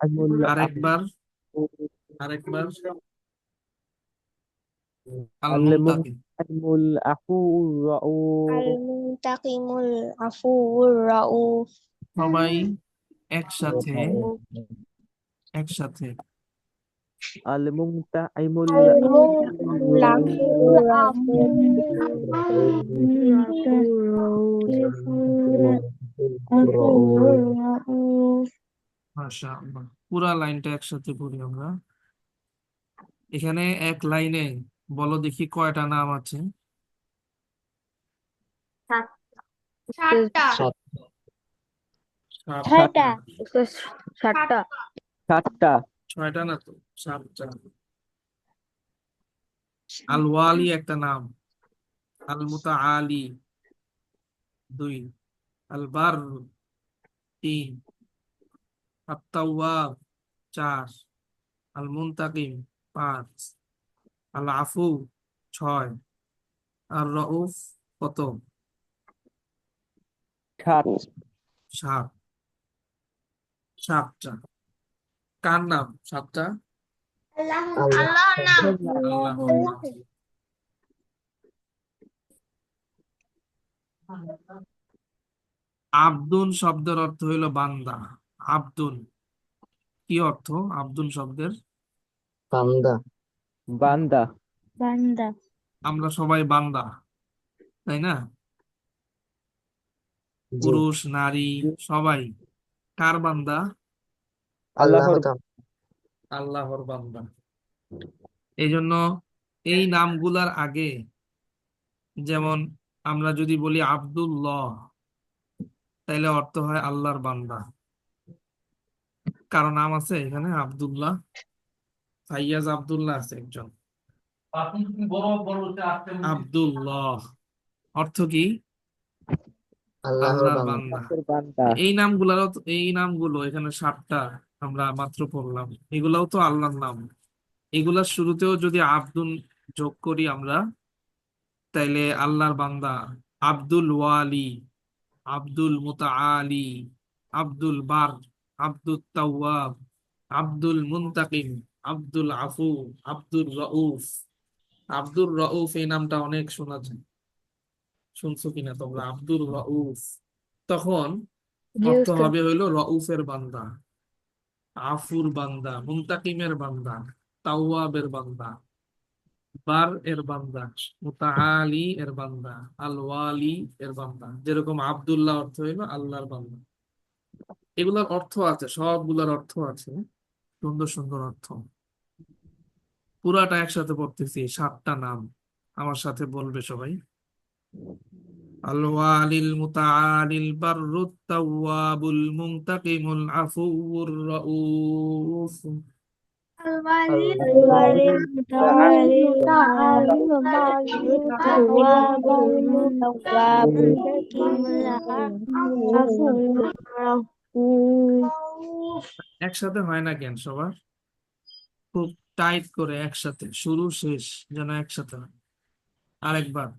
আরেকবার, আরেকবার। আল মুনতাকিম। المنتقم العفو الرؤوف المنتقم العفو الرؤوف সবাই একসাথে, একসাথে। المنتقم المنتقم العفو الرؤوف মাশাআল্লাহ, পুরা লাইনটা একসাথে পড়ি আমরা। এখানে এক লাইনে বলো দেখি কয়টা নাম আছে? সাতটা। সাতটা। সাতটা। সাতটা। ছয়টা না তো, সাতটা। আল ওয়ালি একটা নাম, আল মুতাআলি দুই, আল বার তিন, আত তাওয়াব চার, আল মুনতাকিম পাঁচ, আল আফু ছয়, আর রউফ কত? সাত। সাত। সাতটা। কার নাম সাতটা? আল্লাহর নাম। আল্লাহর নাম। আব্দুল শব্দের অর্থ হইল বান্দা। আব্দুল কি অর্থ আব্দুল শব্দের? বান্দা। বান্দা। বান্দা। আমরা সবাই বান্দা, তাই না? জি। পুরুষ নারী সবাই কার বান্দা? আল্লাহ আল্লাহর তাআলা। আল্লাহর বান্দা। এই জন্য এই নামগুলার আগে, যেমন আমরা যদি বলি আব্দুল্লাহ, তাইলে অর্থ হয় আল্লাহর বান্দা। কারো নাম আছে এখানে আব্দুল্লাহ? ফাইয়াজ আব্দুল্লাহ আছে একজন। আব্দুল্লাহ অর্থ কি? আল্লাহর আল্লাহর বান্দা। বান্দা। বান্দা। এই নামগুলো এখানে সাতটা আমরা মাত্র পড়লাম, এগুলাও তো আল্লাহর নাম। এগুলার শুরুতেও যদি আব্দুল যোগ করি আমরা, তাইলে আল্লাহর বান্দা। আব্দুল ওয়ালি, আব্দুল মুতাআলি, আব্দুল বার, আব্দুল তাওয়াব, আব্দুল মুনতাকিম, আব্দুল আফু, আব্দুর রউফ। আব্দুর রউফ এই নামটা অনেক শোনা যায়, শুনছো কিনা তোমরা? আব্দুর রউফ, তখন জি অর্থ উস্তাদ। হবে হইলো রউফের বান্দা, আফুর বান্দা, মুনতাকিমের বান্দা, তাওয়াবের বান্দা, বার এর বান্দা, মুতাআলি এর বান্দা, আল ওয়ালি এর বান্দা। যেরকম আব্দুল্লাহ অর্থ হইলো আল্লাহর বান্দা। এগুলার অর্থ আছে, সবগুলার অর্থ আছে, সুন্দর সুন্দর অর্থ। পুরাটা একসাথে পড়তেছি, সাতটা নাম আমার সাথে বলবে সবাই। আল ওয়ালিল মুতাআলিল বাররুত তাওয়াবুল মুনতাকিমুল আফুউর রাউফ। الولي المتعالي التواب المنتقم العفو الرؤوف একসাথে হয় না কেন সবার? খুব টাইট করে একসাথে, শুরু শেষ যেন একসাথে হয়। আরেকবার।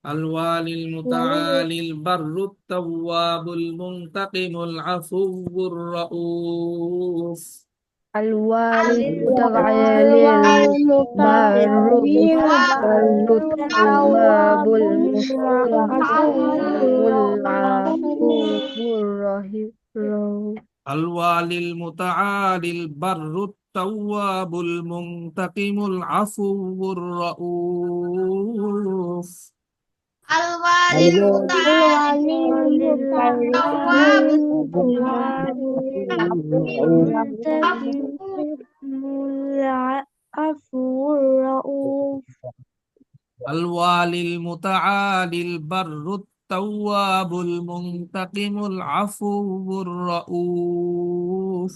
আল ওয়ালিল মুতাআলিল বাররুত তাওয়াবুল মুনতাকিমুল আফুউর রাউফ। الوالي المتعالي البر التواب المنتقم العفو الرحيم আল ওয়ালিল মুতাআলিল বাররুত তাওয়াবুল মুনতাকিমুল আফুউর রাউফ। الوالي المتعالي التواب المنتقم العفو الرؤوف আল ওয়ালিল মুতাআলিল বাররুত তাওয়াবুল মুনতাকিমুল আফুউর রাউফ।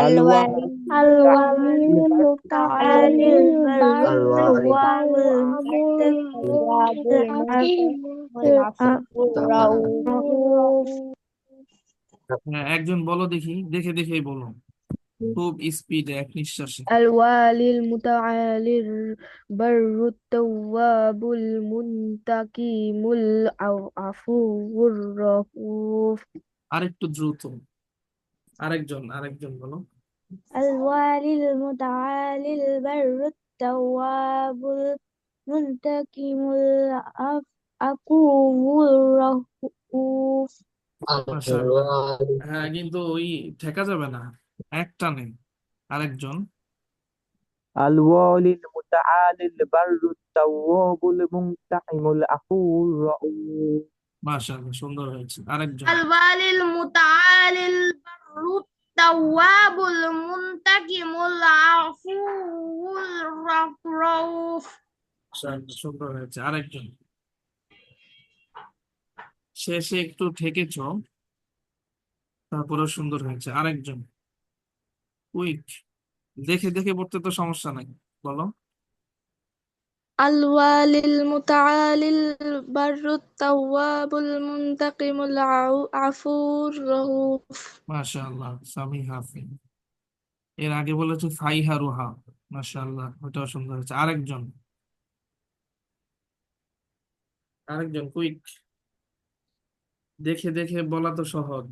الوالي المتعالي البر আল-ওয়ালি। المنتقم العفو الرؤوف হ্যাঁ, একজন বলো দেখি, দেখে দেখেই বলো, খুব স্পিডে এক নিঃশ্বাসে। الوالي المتعالي البر التواب المنتقم العفو الرؤوف আরেকটু দ্রুত। আরেকজন বলো। الوالي المتعالي البر التواب المنتقم العفو الرؤوف মাশাআল্লাহ। আল-ওয়ালি হ্যাঁ, কিন্তু ওই ঠেকা যাবে না, একটা নেই। আরেকজন। الوالي المتعالي البر التواب المنتقم العفو الرؤوف মাশাআল্লাহ, সুন্দর হয়েছে। আরেকজন। الوالي المتعالي البر التواب المنتقم العفو الرؤوف মাশাআল্লাহ, সুন্দর হয়েছে। আরেকজন। শেষে একটু ঠেকেছো, তারপরেও সুন্দর হয়েছে। আরেকজন। কুইক, দেখে দেখে পড়তে তো সমস্যা নাই, বলো। الوالي المتعالي البر التواب المنتقم العفو الرؤوف মাশাআল্লাহ, সামি হাফিজ। এর আগে বলেছো ফাইহা রুহা। মাশাআল্লাহ, ওটাও সুন্দর হয়েছে। আরেকজন কুইক, দেখে দেখে বলা তো সহজ।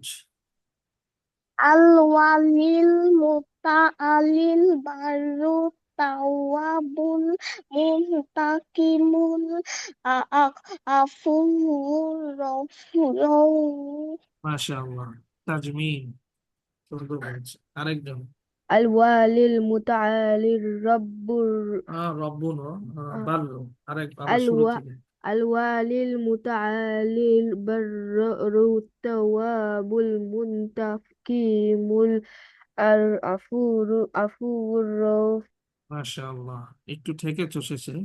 الوالي المتعالي البر التواب المنتقم العفو الرؤوف মাশাআল্লাহ, তাজমিন, সুন্দর হয়েছে। আরেকজন। الوالي المتعالي الرب রব্বুন, বাল্লু। আবার শুরু الو... থেকে। الوالي المتعالي البر التواب المنتقم العفو الرؤوف মাশাআল্লাহ, একটু ঠেকেছো শেষে,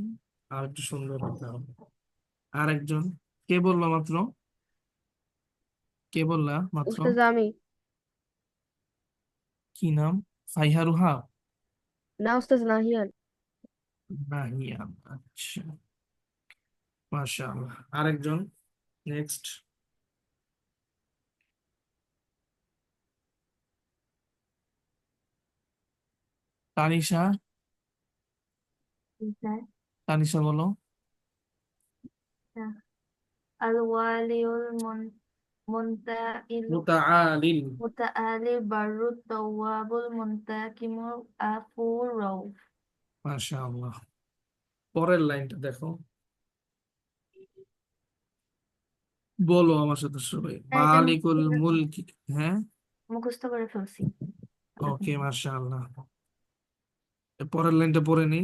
আর একটু সুন্দর হতে হবে। আরেকজন। কে বললো মাত্র? কে বললা মাত্র? أستاذ عمي. কি নাম? ফাইহা রুহা? না أستاذ নাহিয়ান। নাহিয়া, আচ্ছা। মাশাআল্লাহ, আরেকজন। নেক্সট। তানিশা। তানিশা বলো। الوالي المنتقم মুতাআলিল। متعالي البر التواب المنتقم العفو الرؤوف মাশাআল্লাহ, পরের লাইনটা দেখো, বলো আমার সাথে সবাই। এটা মালিকুল মুলকি। হ্যাঁ, মুখস্থ করে ফেলছি। ওকে, মাশাআল্লাহ। পরের লাইনটা পড়ে নি,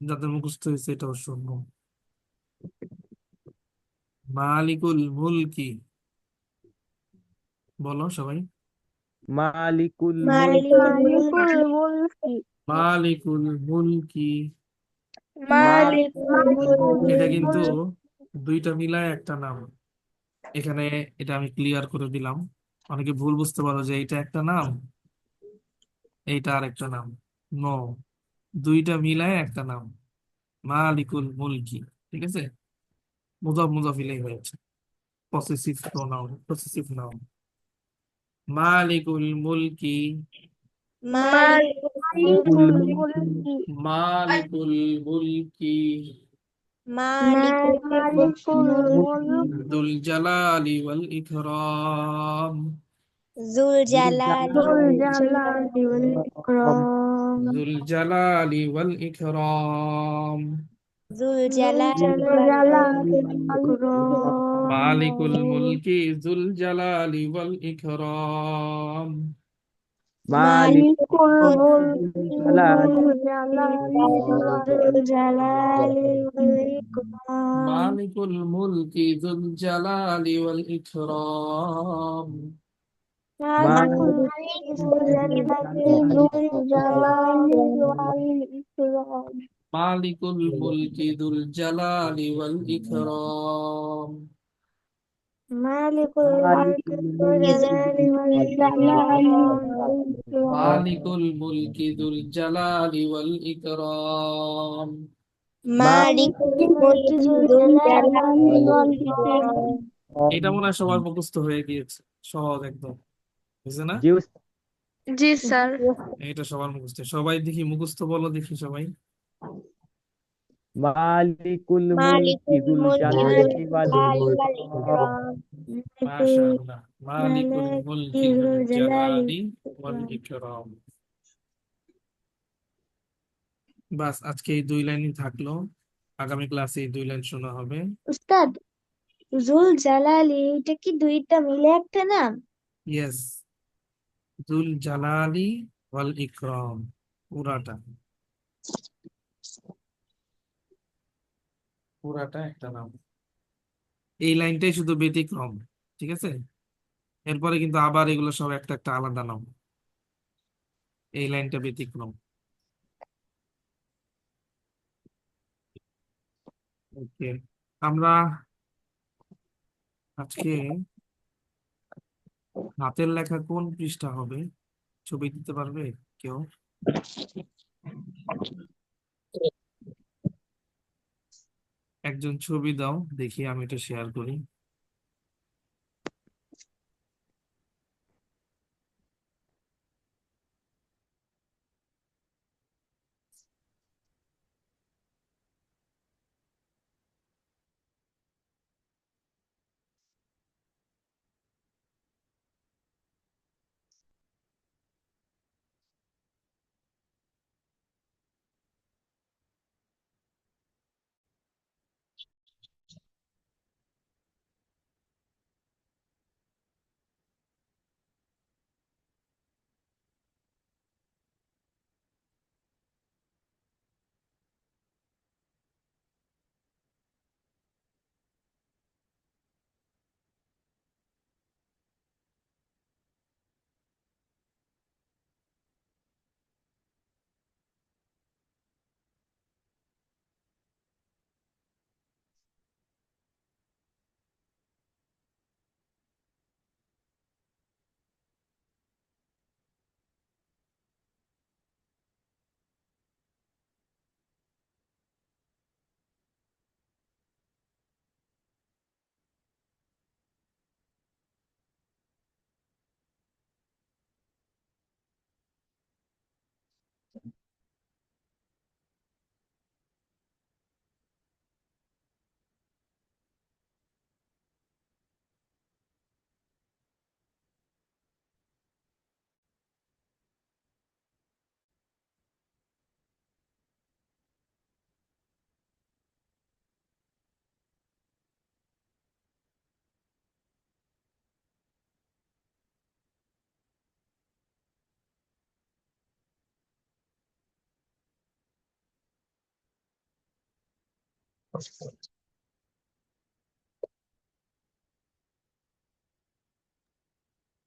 যাদের মুখস্থ হয়েছে এটাও শুনবো। মালিকুল মুলকি, বলো সবাই। مالك مالك الملك الملك মালিকুল মুলকি। مالك এটা কিন্তু الملك দুইটা মিলায় একটা নাম। এখানে এটা আমি ক্লিয়ার করে দিলাম। অনেকে ভুল বুঝতে পারো যে এটা একটা নাম, এইটা আরেকটা নাম। নো, দুইটা মিলায় একটা নাম, মালিকুল মুলকি। ঠিক আছে, মুজাফ মুজাফ ইলাইহি হয়েছে, পসেসিভ নাউন। মালিকুল মুলকি। مالك الملك الملك মালিকুল মুলকি। مالك الملك দুল জালালি ওয়াল ইকরাম। ذو ذو الجلال الجلال والإكرام দুল জালালি ওয়াল ইকরাম। ذو الجلال والإكرام মালিকুল মুলকি যুল জালালি ওয়াল ইকরাম। مالك مالك الملك ذو الملك ذو الجلال الجلال والإكرام মালিকুল মুলকি যুল জালালি ওয়াল ইকরাম। مالك مالك الملك ذو الجلال والإكرام মালিকুল মুলকি যুল জালালি ওয়াল ইকরাম। مالك مالك الملك ذو الملك الجلال والإكرام মালিকুল মুলকি যুল জালালি ওয়াল ইকরাম। مالك الملك ذو الجلال والإكرام এটা মনে হয় সবার মুখস্থ হয়ে গিয়েছে, সহজ একদম, বুঝছে না? জি উস্তাদ। জি স্যার এটা সবার মুখস্থ। সবাই দেখি মুখস্থ বলো, দেখি সবাই। مالك مالك الملك ذو الملك ذو الجلال الجلال والإكرام والإكرام মাশাআল্লাহ, মালিকুল مالك মুলকি ذو যুল الجلال জালালি ওয়াল ইকরাম। বাস আজকে এই 2 লাইনই থাকলো, আগামী ক্লাসে এই 2 লাইন শোনা হবে। উস্তাদ, জুল জালালি এটা কি দুইটা মিলে একটা নাম? ইয়েস, জুল জালালি ওয়াল ইকরাম, পুরাটা পুরাটা একটা নাম। এই লাইনটাই শুধু ব্যতিক্রম, ঠিক আছে? এরপরে কিন্তু আবার এগুলো সব একটা একটা আলাদা নাম, এই লাইনটা ব্যতিক্রম। ওকে, আমরা আজকে হাতের লেখা কোন পৃষ্ঠা হবে, ছবি দিতে পারবে কেউ? একজন ছবি দাও দেখি, আমি এটা শেয়ার করি।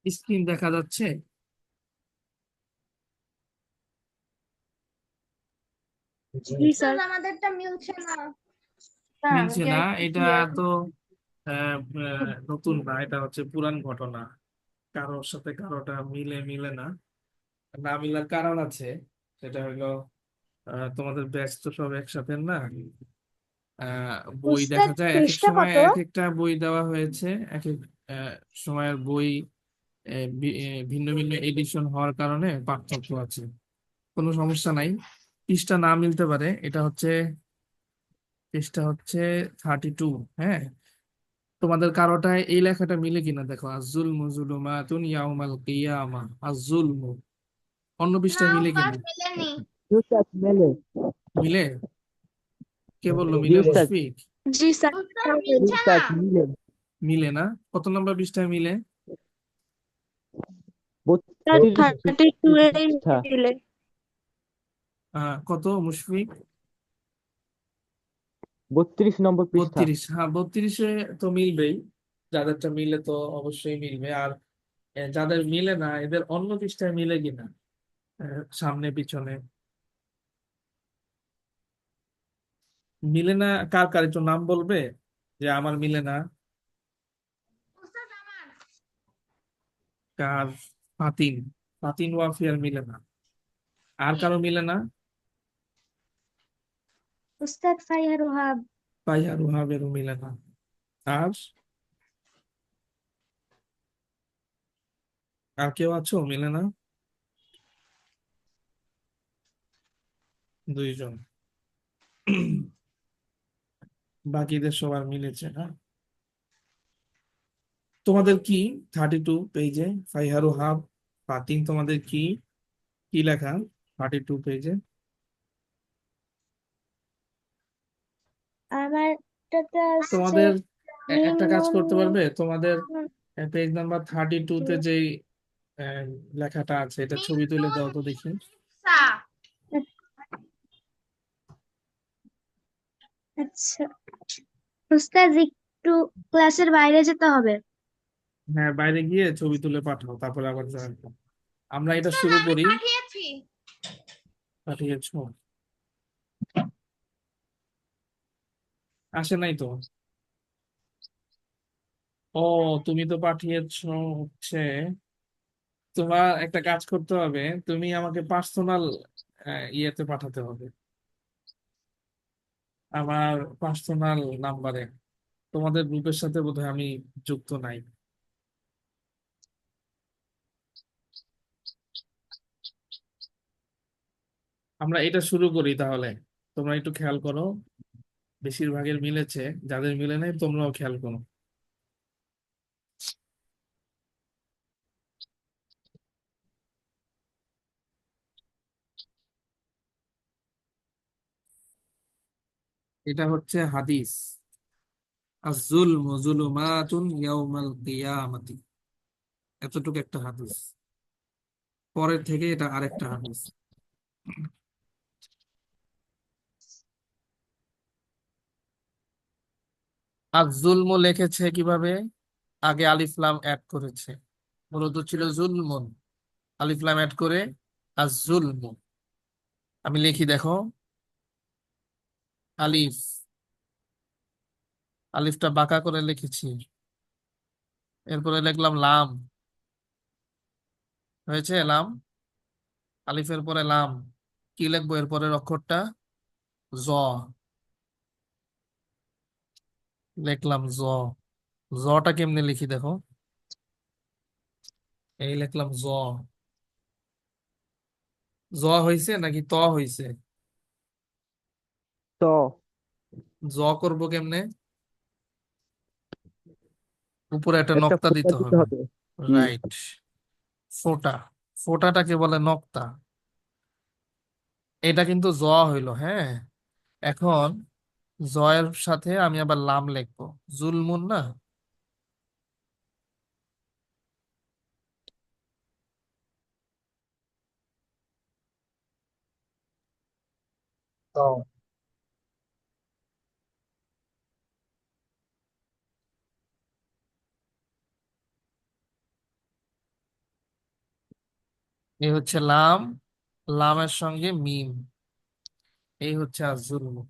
স্ক্রিন দেখা যাচ্ছে? জি স্যার। মিলছে না? এটা তো নতুন না, এটা হচ্ছে পুরান ঘটনা। কারোর সাথে কারোটা মিলে মিলে না, না মিলার কারণ আছে। সেটা হলো তোমাদের ব্যাচ তো সব একসাথে না। বই উস্তাদ দেখা যায় এক এক পৃষ্ঠা সময় কত? এক একটা বই দেওয়া হয়েছে, এক এক সময়ের বই ভিন্ন ভিন্ন এডিশন হওয়ার কারণে পার্থক্য আছে। কোনো সমস্যা নাই, পৃষ্ঠা না মিলতে পারে। এটা হচ্ছে পৃষ্ঠা হচ্ছে 32। হ্যাঁ, তোমাদের কারোটায় এই লেখাটা মিলে কিনা দেখো, আজুল মুজুলুমাতুন ইয়াউমাল কিয়ামা, আজুল, অন্য পৃষ্ঠায় মিলে কিনা? উস্তাদ মেলে। মিলে? কে বললো জি মিলে? উস্তাদ, মুশফিক? জি স্যার। জি উস্তাদ মিলে। মিলে না? কত নম্বর পৃষ্ঠায় মিলে? স্যার 32 32 এ পৃষ্ঠা। মিলে। কত মুশফিক? 32 নম্বর পৃষ্ঠা। 32? হ্যাঁ, 32-এ তো মিলবেই। যাদেরটা মিলে তো অবশ্যই মিলবে। আর যাদের মিলে না, এদের অন্য পৃষ্ঠায় মিলে কিনা, সামনে পিছনে মিলে না? কার কার একটু নাম বলবে যে আমার মিলে না? কার? ফাতিন, ফাতিন ওয়াফিয়ার মিলে না। আর কারো মিলে না? উস্তাদ ফাইহার ওহাব। পাইয়া রুহাবেরও মিলে না। আর আর কেউ আছো মিলে না? 2 জন। বাকিদের সবার মিলেছে না? তোমাদের কি 32 পেজে ফাইহারু হাব, ফাতিন তোমাদের কি কি লেখা 32 পেজে? আমারটাতে আসছে তোমাদের মিম একটা কাজ নুন করতে মিম পারবে, তোমাদের নুন। পেজ নাম্বার 32-তে যেই লেখাটা আছে এটা ছবি তুলে দাও তো দেখি। আচ্ছা উস্তাদ, একটু ক্লাসের বাইরে যেতে হবে। হ্যাঁ, বাইরে গিয়ে ছবি তুলে পাঠাও, তারপরে আবার জানাবো। আমরা এটা শুরু করি। পাঠিয়েছো? আসে নাই তো। ও, তুমি তো পাঠিয়েছো হচ্ছে। তোমার একটা কাজ করতে হবে, তুমি আমাকে পার্সোনাল ইয়েতে পাঠাতে হবে, আমার পার্সোনাল নাম্বারে। তোমাদের গ্রুপের সাথে বোধহয় আমি যুক্ত নাই। আমরা এটা শুরু করি তাহলে। তোমরা একটু খেয়াল করো, বেশিরভাগের মিলেছে, যাদের মিলে নাই তোমরাও খেয়াল করো। এটা হচ্ছে হাদিস, আজ-জুলমু যুলুমাতুন ইয়াউমাল কিয়ামাতি। এতটুকু একটা হাদিস, পরের থেকে এটা আরেকটা হাদিস। আজ-জুলমু লিখেছে কিভাবে? আগে আলিফ লাম অ্যাড করেছে, মূলত ছিল জুলমুন, আলিফ লাম অ্যাড করে আজ-জুলমু। আমি লিখি দেখো, আলিফ, আলিফটা বাঁকা করে লিখেছি, এরপরে লিখলাম লাম, হয়েছে লাম, আলিফের পরে লাম। কি লিখবো এরপরের অক্ষরটা? জ, লিখলাম জ। জটা কেমনে লিখি দেখো, এই লিখলাম জ। জ হয়েছে নাকি ত হয়েছে? তো জ করব কেমনে? উপরে একটা একটা নক্তা ফোঁটা দিতে দিতে হবে। হবে। জি। রাইট, ফোঁটা। ফোঁটাটাকে বলে নক্তা। এটা কিন্তু জ হইলো, হ্যাঁ। এখন জয়ের সাথে আমি আবার লাম লিখবো, জুলমুন না। তো এই হচ্ছে লাম, লামের সঙ্গে মিম, এই হচ্ছে আজ-জুলমু।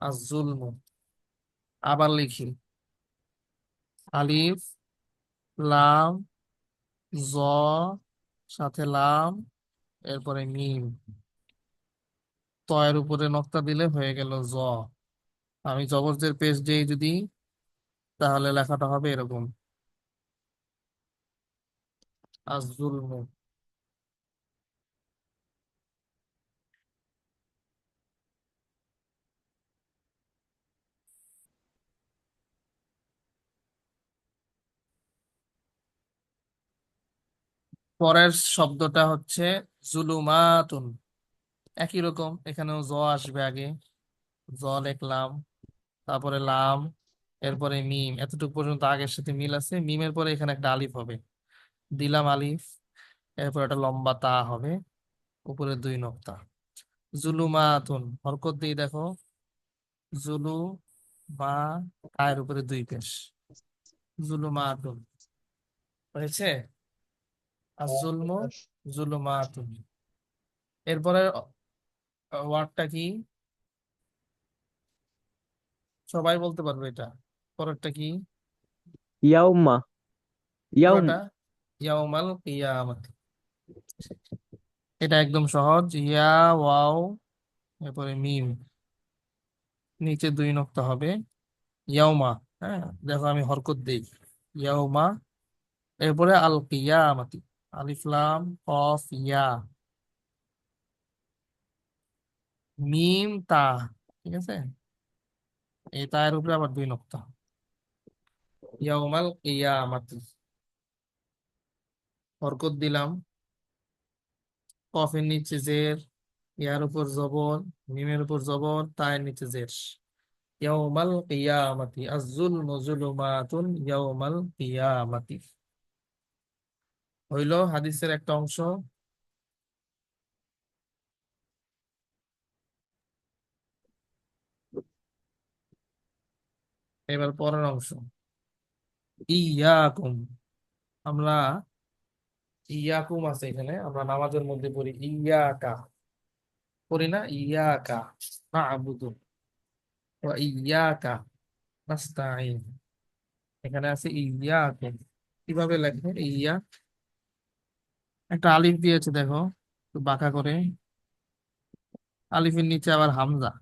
আজ-জুলমু আবার লিখি, আলিফ, লাম, জ, সাথে লাম, এরপরে মিম, তয়ের উপরে নক্তা দিলে হয়ে গেল জ। আমি জবরদের পেশ দিয়ে যদি, তাহলে লেখাটা হবে এরকম, আজ-জুলমু। পরের শব্দটা হচ্ছে জুলুমাতুন। একই রকম, এখানেও জ আসবে আগে, জ লিখলাম, তারপরে লাম, এরপরে মিম। এতটুকু পর্যন্ত আগের সাথে মিল আছে। মিমের পরে এখানে একটা আলিফ হবে, দিলাম আলিফ, এরপর একটা লম্বা তা হবে, উপরে দুই নক্তা। জুলুমাতুন হরকত দিয়ে দেখো, জুলু মা, তায়ের উপরে দুই পেশ, জুলুমাতুন। হয়েছে? আর জুলমু, জুলুমাতুন। এরপরে ওয়ার্ডটা কি? সবাই বলতে পারবে এটা। পরেরটা কি? ইয়াউমা, ইয়াউম। পুরোটা ইয়াউমাল কিয়ামাত। এটা একদম সহজ, ইয়া, ওয়াও, এরপরে মিম, নিচে দুই নক্তা হবে, ইয়াউমা। হ্যাঁ, দেখো আমি হরকত দেই, ইয়াউমা, এরপরে আল কিয়ামাতি, আলিফ লাম কফ ইয়া, মিম তা। ঠিক আছে, এই তায়ের উপরে আবার দুই নক্তা, ইয়াউমাল কিয়ামাতি। হরকত দিলাম, কফের নিচে জের, ইয়ার উপর জবর, মিমের উপর জবর, তায়ের নিচে জের। ইয়াউমাল কিয়ামাতি আয-যুলমু যুলুমাতুন ইয়াউমাল কিয়ামাতি হইল হাদিসের একটা অংশ। এবার পরের অংশ, ইয়াকুম। আমরা ইয়াকুম আছে এখানে, আমরা নামাজের মধ্যে পড়ি ইয়াকা, পড়ি না? ইয়াকা না'বুদু ওয়া ইয়াকা নাস্তাঈন। এখানে আছে ইয়াকুম। কিভাবে লেখে ইয়া? একটা আলিফ দিয়েছে দেখো, একটু বাঁকা করে। আলিফের নিচে আবার হামজা,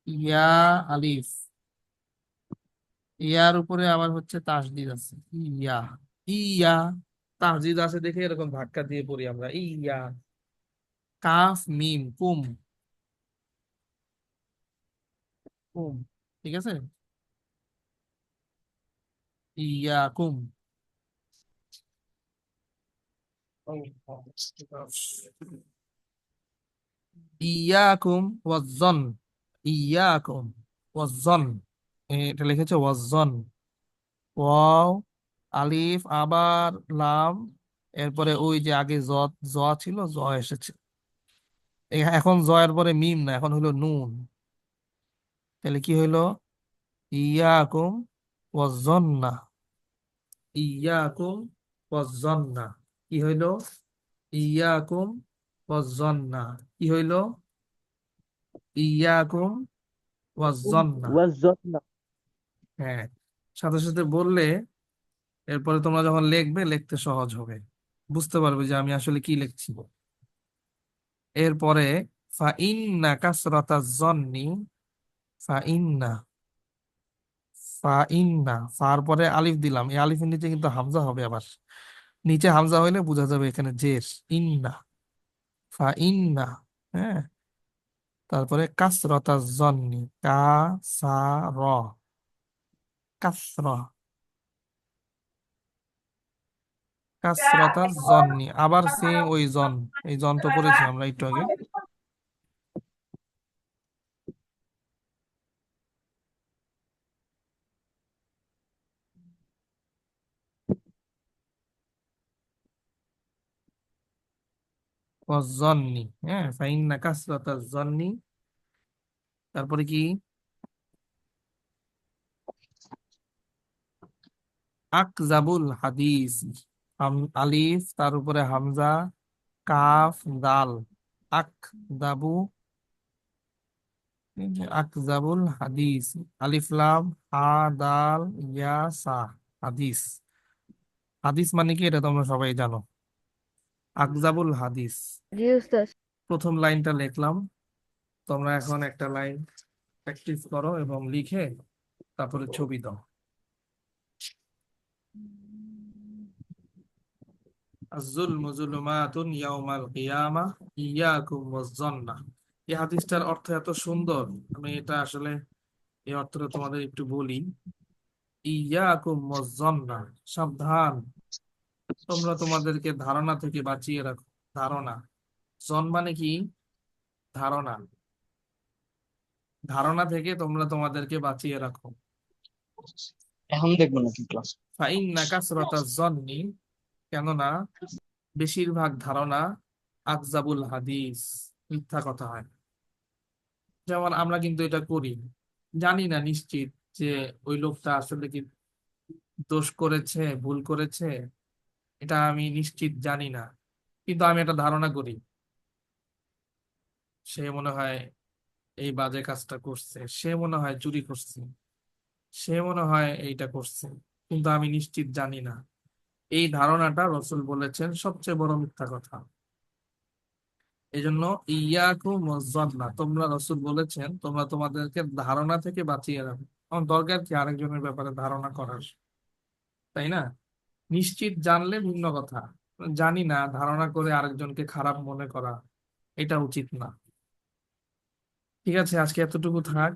ইয়া আলিফ, ইয়ার উপরে আবার হচ্ছে তাসদিদ আছে, ইয়া। ইয়া তাসদিদ আছে দেখে এরকম ধাক্কা দিয়ে পড়ি আমরা, ইয়া। কাফ মিম কুম, কুম, ঠিক আছে? ইয়া কুম। ইয়াকুম ওয়াজ্জন, ইয়াকুম ওয়াজ্জন, এটা লিখেছে ওয়াজ্জন। ওয়াও আলিফ আবার লাম, এরপরে ওই যে আগে জ, জ ছিল, জ এসেছে। এখন জয়ের পরে মিম না, এখন হলো নুন। তাহলে কি হইলো? ইয়াকুম ওয়াজ্জন্না, ইয়াকুম ওয়াজ্জন্না। কি হইলো? ইয়াকুম ওয়াজ্জন্না। কি হইলো? ইয়াকুম ওয়াজ্জন্না। ওয়াজ্জন্না। হ্যাঁ, সাথে সাথে বললে এরপরে তোমরা যখন লিখবে, লিখতে সহজ হবে, বুঝতে পারবে যে আমি আসলে কি লিখছি। এরপরে ফা ইন্না কাসরাতাজ জন্নি, ফা ইন্না, ফা ইন্না, ফার পরে আলিফ দিলাম, এই আলিফের নিচে কিন্তু হামজা হবে আবার। নিচে হামজা হইলে বোঝা যাবে এখানে জের, ইন্না, ফা ইন্না। হ্যাঁ, তারপরে কাসরাতাজ জন্নি, কা সা র, কাসরা, কাসরাতাজ জন্নি, আবার সেম ওই জন, এই জন তো পড়েছি আমরা একটু আগে। ওয়াজ্জন্নি, হ্যাঁ, ফাইন্না কাসরাতাজ জন্নি। তারপরে কি? আকজাবুল হাদিস, আলিফ তার উপরে হামজা, কাফ দাল, আক দাবু, এই যে আকজাবুল হাদিস, আলিফ লাম হা দাল ইয়া সা, হাদিস। হাদিস মানে কি এটা তোমরা সবাই জানো, আকজাবুল হাদিস। জি উস্তাদ। প্রথম লাইনটা লিখলাম, তোমরা এখন একটা লাইন প্র্যাকটিস করো এবং লিখে তারপরে ছবি দাও। আয-যুলমু যুলুমাতুন ইয়াউমাল কিয়ামাহ ইয়াকুম ওয়াজ-যন্না। এই হাদিসটার অর্থ এত সুন্দর, আমি এটা আসলে এই অর্থটা তোমাদের একটু বলি। ইয়াকুম ওয়াজ-যন্না, সাবধান, তোমরা তোমাদেরকে ধারণা থেকে বাঁচিয়ে রাখো। ধারণা, জন মানে কি? ধারণা, ধারণা থেকে তোমরা তোমাদেরকে বাঁচিয়ে রাখো। এখন দেখবো নাকি ক্লাস? ফাইন্না কাসরাতাজ জন্নি, কেননা বেশিরভাগ ধারণা, আকজাবুল হাদিস, মিথ্যা কথা হয়। যেমন আমরা কিন্তু এটা করি, জানি না নিশ্চিত যে ওই লোকটা আসলে কি দোষ করেছে, ভুল করেছে, এটা আমি নিশ্চিত জানি না, কিন্তু আমি একটা ধারণা করি সে মনে হয় এই বাজে কাজটা করছে, সে মনে হয় চুরি করছে, সে মনে হয় এইটা করছে, কিন্তু আমি নিশ্চিত জানি না। এই ধারণাটা রাসূল বলেছেন সবচেয়ে বড় মিথ্যা কথা। এই জন্য ইয়াকুম ওয়াজ-যন্না, তোমরা, রাসূল বলেছেন তোমরা তোমাদেরকে ধারণা থেকে বাঁচিয়ে রাখো। আমার দরকার কি আরেকজনের ব্যাপারে ধারণা করার, তাই না? নিশ্চিত জানলে ভিন্ন কথা, জানি না ধারণা করে আরেকজনকে খারাপ মনে করা, এটা উচিত না। ঠিক আছে, আজকে এতটুকু থাক,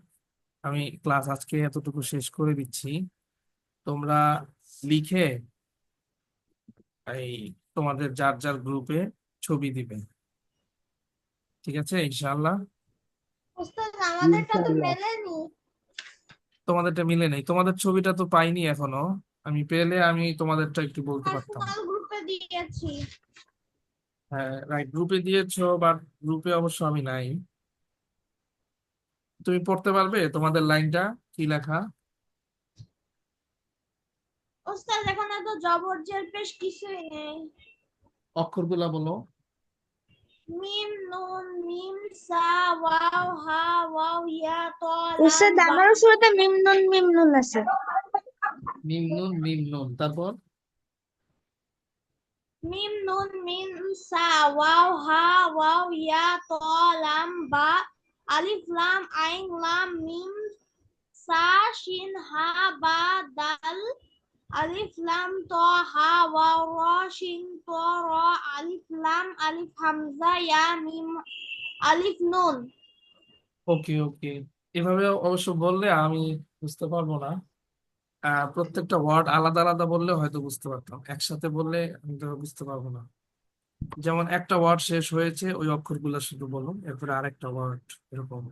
আমি ক্লাস আজকে এতটুকু শেষ করে দিচ্ছি। তোমরা লিখে এই তোমাদের যার যার গ্রুপে ছবি দিবে, ঠিক আছে ইনশাআল্লাহ। উস্তাদ আমাদেরটা তো ইনশাআল্লাহ। মেলেনি। তোমাদেরটা মিলে নেই, তোমাদের ছবিটা তো পাইনি এখনো। আমি পেলে আমি তোমাদেরটা একটু বলতে পারতাম। পার্সোনাল গ্রুপে দিয়েছি। হ্যাঁ রাইট, গ্রুপে দিয়েছো, বাট গ্রুপে অবশ্য আমি নাই। তুমি পড়তে পারবে তোমাদের লাইনটা কি লেখা? উস্তাদ এখানে তো জবর জের পেশ কিছুই নেই। অক্ষরগুলা বলো। মিম নুন মিম সা ওয়াও হা ওয়াও ইয়া ত লাম উস্তাদ বা। আমারও শুরুতে মিম নুন আছে। মিম নুন মিম নুন, তারপর মিম নুন মিম সা ওয়াও হা ওয়াও ইয়া ত লাম বা আলিফ লাম আইন লাম মিম সা শিন হা বা দাল আলিফ লাম ত হা ওয়াও র শিন ত র আলিফ লাম আলিফ হামজা ইয়া মিম আলিফ নুন। ওকে ওকে, এভাবে অবশ্য বললে আমি বুঝতে পারবো না। প্রত্যেকটা ওয়ার্ড আলাদা আলাদা বললে হয়তো বুঝতে পারতাম, একসাথে বললে আমি তো বুঝতে পারবো না। যেমন একটা ওয়ার্ড শেষ হয়েছে ওই অক্ষরগুলো শুধু বলুন, এরপরে আরেকটা ওয়ার্ড, এরকম।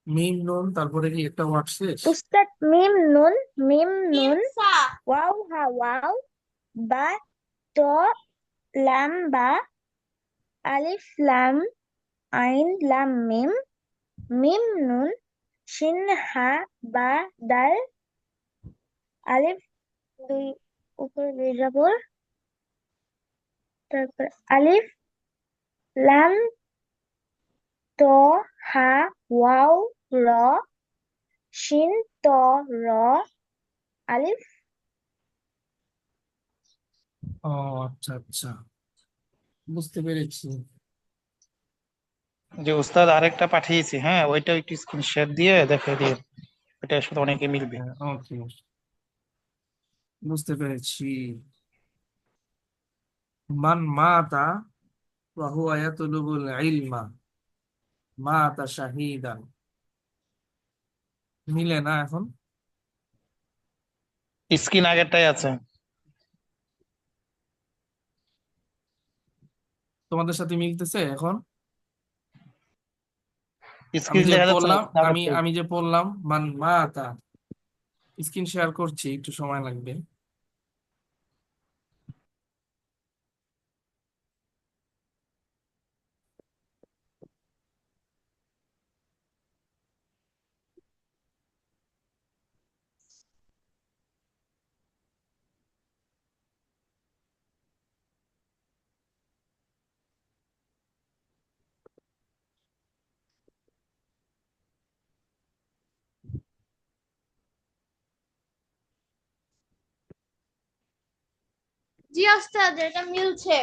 মিম নুন, তারপরে কি একটা ওয়ার্ড শেষ? উস্তাদ মিম নুন ওয়াও হা ওয়াও বা ত লাম বা আলিফ লাম আইন লাম মিম মিম নুন শিন হা বা দাল আলিফ দুই উপর দুই জবর তারপর আলিফ লাম ত হা ওয়াও র শিন ত র আলিফ। ও আচ্ছা আচ্ছা, বুঝতে পেরেছি। যে উস্তাদ আরেকটা পাঠিয়েছি, হ্যাঁ ওইটা একটু স্ক্রিনশট দিয়ে দেখে দিয়ে, ওইটার সাথে অনেকে মিলবে। হ্যাঁ ওকে, বুঝতে পেরেছি। মান মাতা ওয়া হুয়া ইয়াতলুবুল ইলমা মাতা শাহিদান, মিলে না এখন? স্ক্রিন আগেরটাই আছে। তোমাদের সাথে মিলতেছে এখন? আমি স্ক্রিন যে দেখা যাচ্ছে না, পড়লাম, screen আমি আগেরটাই। আমি যে পড়লাম মান মাতা, স্ক্রিন শেয়ার করছি, একটু সময় লাগবে। জি ওস্তাদ এটা মিলছে।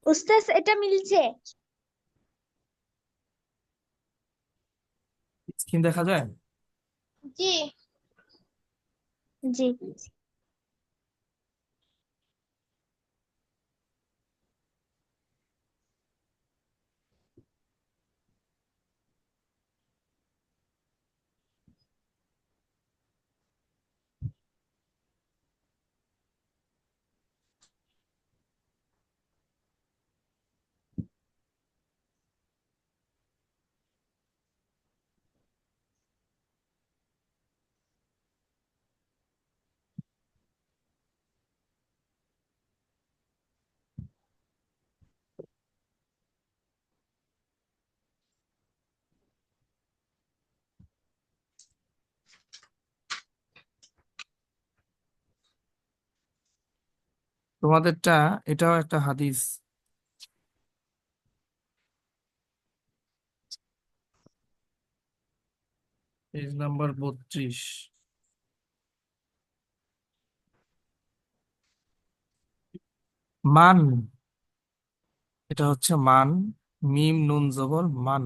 উস্তাদ এটা মিলছে। স্ক্রিন দেখা যায়? জি জি। তোমাদেরটা এটাও একটা হাদিস, পেজ নাম্বার 32। মান, এটা হচ্ছে মান, মিম নুন জবর মান।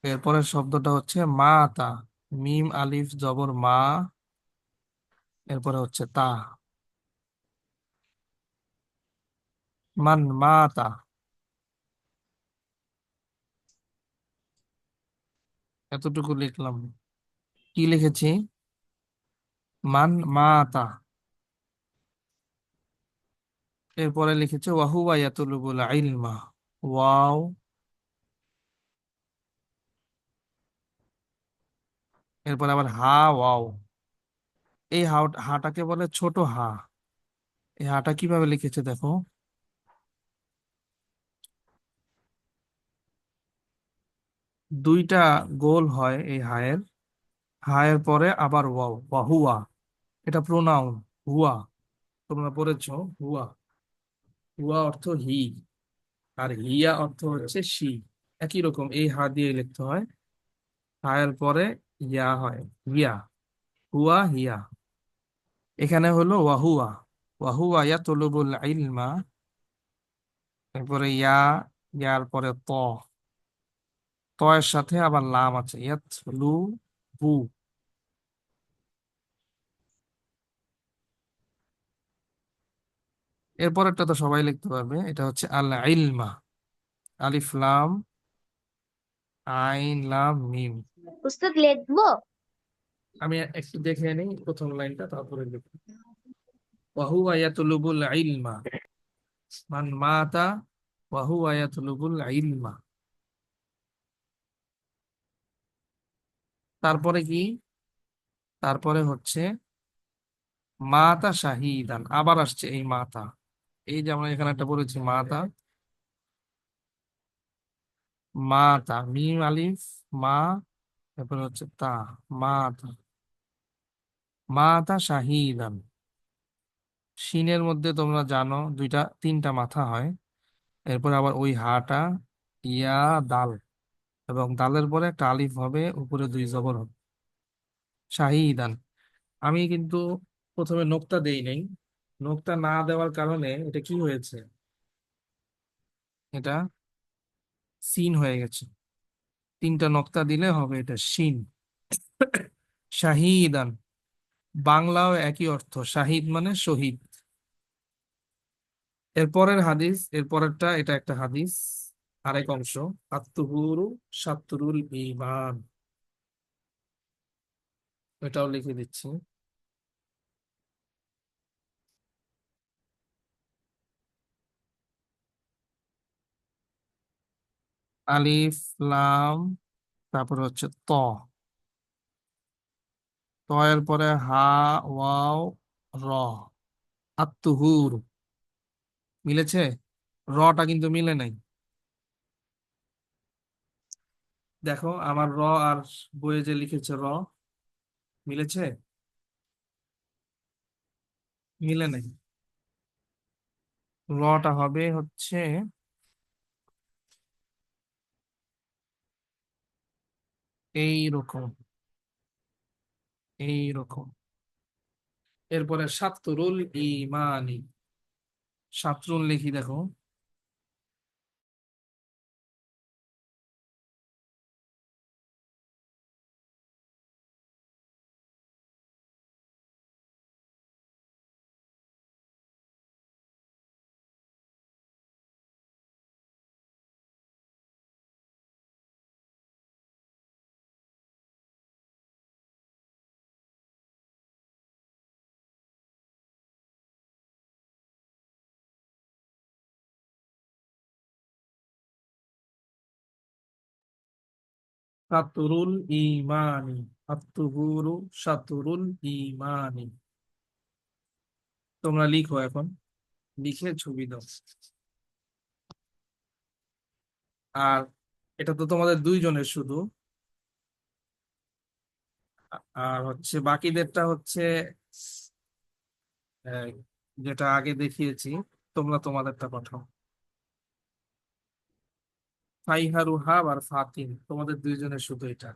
এরপরের শব্দটা হচ্ছে মাতা, মিম আলিফ জবর মা, এরপরে হচ্ছে তা, মান মাতা। এতটুকু লিখলাম। কি লিখেছি? মান মাতা। এরপরে লিখেছে ওয়াহুয়া ইয়াতুলুবুল ইলমা। ওয়াও। এরপরে আবার হা ওয়াও। এই হাটাকে বলে ছোট হা। এই হাটা কিভাবে লিখেছে দেখো। দুইটা গোল হয় এই হায়ের। হায়ের পরে আবার ওয়াও, ওয়াহুয়া। এটা প্রোনাউন। হুয়া। তোমরা পড়েছো হুয়া। হুয়া অর্থ হি, আর হিয়া অর্থ হচ্ছে সি। একই রকম এই হা দিয়ে লিখতে হয়। হায়ের পরে ইয়া হয়, হিয়া। হুয়া হিয়া। এখানে হলো ওয়াহুয়া। ওয়াহুয়া ইয়াতুলুবুল ইলমা। এরপরে ইয়া, ইয়ার পরে ত। ত এর সাথে আবার লাম আছে, ইয়াতলু বু। এরপরেরটা তো সবাই লিখতে পারবে, এটা হচ্ছে আল ইলমা। আলিফ লাম, আইন লাম মিম। উস্তাদ লিখবো? আমি একটু দেখে নিই প্রথম লাইনটা, তারপরে লিখব। ওয়াহুয়া ইয়াতলুবুল ইলমা মান মাতা ওয়াহুয়া ইয়াতলুবুল ইলমা। তারপরে কি? তারপরে হচ্ছে মাতা শাহিদান। আবার আসছে এই মাতা। এই যে আমরা এখানে একটা পড়েছি মাতা। মাতা মিম আলিফ মা, তারপরে হচ্ছে তা। মাতা। মাতা শাহিদান। শিনের মধ্যে তোমরা জানো দুইটা তিনটা মাথা হয়। এরপর আবার ওই হাটা, ইয়া, দাল, এবং দালের পরে একটা আলিফ হবে, উপরে দুই জবর হবে। শাহিদান। আমি কিন্তু প্রথমে নোক্তা দেই নাই। নোক্তা না দেওয়ার কারণে এটা কি হয়েছে, এটা সিন হয়ে গেছে। তিনটা নোক্তা দিলে হবে এটা শিন। শাহিদান। বাংলাও একই অর্থ, শাহিদ মানে শহীদ। এরপরের হাদিস, এরপরেরটা এটা একটা হাদিস, আরেক অংশ। আত্মহুরু শাত্রুল ঈমান। এটাও লিখে দিচ্ছি। আলিফ লাম, তারপর হচ্ছে ত। ত এর পরে হা ওয়াও র। আত্মহুর। মিলেছে? রটা কিন্তু মিলে নাই। দেখো আমার র আর বইয়ে যে লিখেছে র, মিলেছে? মিলে নাই। রটা হবে হচ্ছে এই রকম, এই রকম। এরপরে সাতরুল ইমানি। সাতরুল লিখি দেখো। সাতরুল ইমানি। আত্মহুরু সাতরুল ইমানি। তোমরা লিখো এখন, লিখে ছবি দাও। আর এটা তো তোমাদের দুইজনের শুধু। আর হচ্ছে বাকিদেরটা হচ্ছে আহ, যেটা আগে দেখিয়েছি, তোমরা তোমাদেরটা পাঠাও। ফাইহা রুহাব আর ফাতিন, তোমাদের দুইজনের শুধু এটা।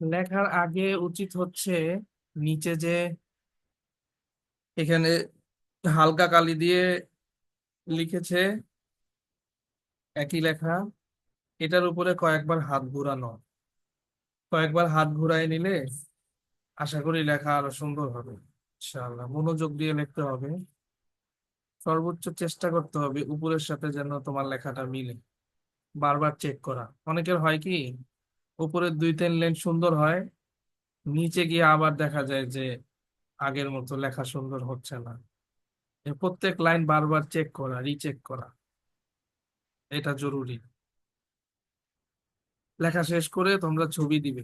লেখার আগে উচিত হচ্ছে নিচে যে এখানে হালকা কালি দিয়ে লিখেছে একই লেখা, এটার উপরে কয়েকবার হাত ঘুরানো। কয়েকবার হাত ঘুরাই নিলে আশা করি লেখা আরো সুন্দর হবে। ইনশাআল্লাহ মনোযোগ দিয়ে লিখতে হবে, সর্বোচ্চ চেষ্টা করতে হবে উপরের সাথে যেন তোমার লেখাটা মিলে। বারবার চেক করা। অনেকের হয় কি, উপরের 2-3 লাইন সুন্দর হয়, নিচে গিয়ে আবার দেখা যায় যে আগের মতো লেখা সুন্দর হচ্ছে না। প্রত্যেক লাইন বারবার চেক করা, রিচেক করা, এটা জরুরি। লেখা শেষ করে তোমরা ছবি দিবে।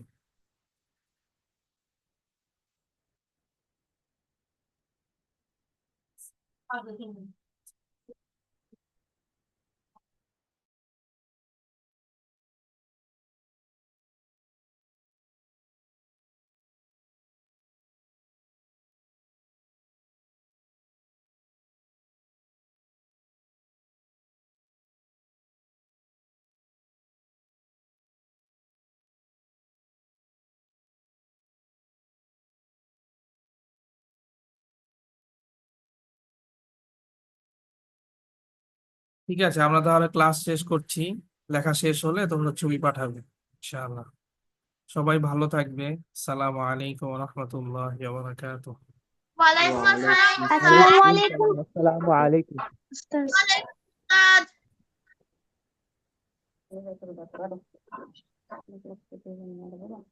ঠিক আছে, আমরা তাহলে ক্লাস শেষ করছি। লেখা শেষ হলে তোমরা ছবি পাঠাবে ইনশাআল্লাহ। সবাই ভালো থাকবে। আসসালামু আলাইকুম ওয়া রাহমাতুল্লাহি ওয়া বারাকাতুহু। ওয়ালাইকুম আসসালাম ওয়ালাইকুম উস্তাদ। আসসালাম। আসসালামু আলাইকুম। ওয়ালাইকুম আসসালাম।